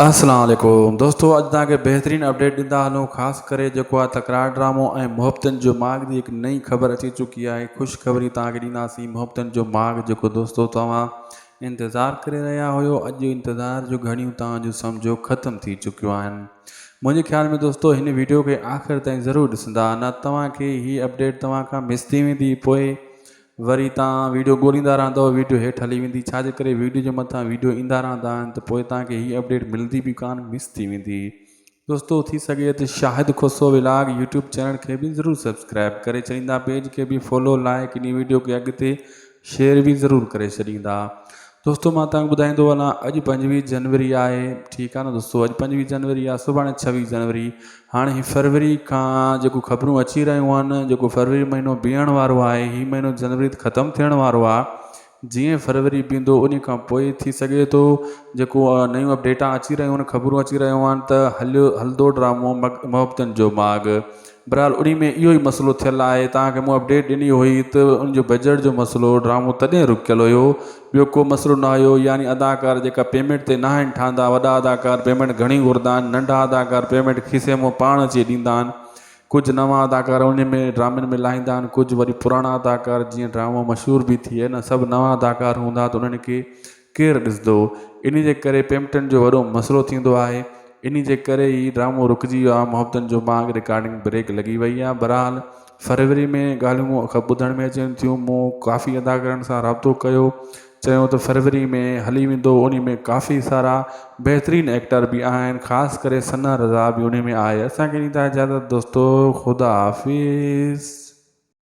अस्सलाम वालेकुम दोस्तों, अॼु तव्हांखे बेहतरीन अपडेट ॾींदा हलूं। ख़ासि करे जेको आहे तकरार ड्रामो ऐं मुहब्बतनि जो माॻ जी हिकु नई ख़बर अची चुकी आहे। ख़ुशख़बरी तव्हांखे ॾींदासीं। मुहब्बतनि जो माॻ जेको दोस्तों तव्हां इंतज़ारु करे रहिया हुयो, अॼु इंतज़ार जो घड़ियूं तव्हांजो सम्झो ख़तमु थी चुकियूं आहिनि। मुंहिंजे ख़्याल में दोस्तों हिन वीडियो खे आख़िर ताईं ज़रूरु ॾिसंदा, न तव्हांखे हीअ अपडेट तव्हां खां मिस थी वेंदी, पोइ वरी तव्हां वीडियो ॻोल्हींदा रहंदव, वीडियो हेठि हली वेंदी। छाजे करे वीडियो जे मथां वीडियो ईंदा रहंदा आहिनि, त पोइ तव्हांखे हीअ अपडेट मिलंदी बि कान, मिस थी वेंदी। दोस्तों थी सघे त शाहिद खुसरो व्लॉग यूट्यूब चैनल खे बि ज़रूरु सब्सक्राइब करे छॾींदा, पेज खे बि फॉलो, लाइक, इन वीडियो खे अॻिते शेयर बि ज़रूरु करे छॾींदा। दोस्तों मां तव्हांखे ॿुधाईंदो हलां, अॼु 25 जनवरी आहे, ठीकु आहे न दोस्तों। अॼु 25 जनवरी आहे, सुभाणे 26 जनवरी। हाणे ही फरवरी खां जेको ख़बरूं अची रहियूं आहिनि, जेको फरवरी महीनो बीहण वारो आहे, हीउ महीनो जनवरी ख़तमु थियण वारो आहे। जीअं फरवरी बीहंदो उन खां पोइ थी सघे थो जेको नयूं अपडेटां अची रहियूं आहिनि, ख़बरूं अची रहियूं आहिनि, त हलंदो ड्रामो मुहब्बतनि जो माॻ। बहरहाल उन में इहो ई मसइलो थियलु आहे। तव्हांखे मूं अपडेट ॾिनी हुई त उनजो बजट जो मसइलो ड्रामो तॾहिं रुकियलु हुयो, ॿियो को मसइलो न हुयो। यानी अदाकार जेका पेमेंट ते न आहिनि ठहंदा, वॾा अदाकार पेमेंट घणी घुरंदा आहिनि, नंढा अदाकार पेमेंट खीसे मां पाण अची ॾींदा आहिनि। कुझु नवां अदाकार उन में ड्रामनि में लाहींदा आहिनि, कुझु वरी पुराणा अदाकार, जीअं ड्रामो मशहूरु बि थिए न, सभु नवां अदाकार हूंदा त उन्हनि खे केरु ॾिसंदो। इन जे करे पेमेंटनि जो वॾो मसइलो थींदो आहे। इन जे करे ई ड्रामो रुकिजी वियो आहे। मुहब्बतनि जो माॻ रिकॉर्डिंग ब्रेक लॻी वई आहे। बहरहाल फरवरी में ॻाल्हियूं ॿुधण में अचनि थियूं। मूं काफ़ी अदाकारनि सां राब्तो कयो, चयो त फरवरी में हली वेंदो। उन में काफ़ी सारा बहितरीन एक्टर बि आहिनि, ख़ासि करे सना रज़ा बि उन में आहे। असांखे ॾींदा इजाज़त दोस्तों, ख़ुदा हाफ़िज़।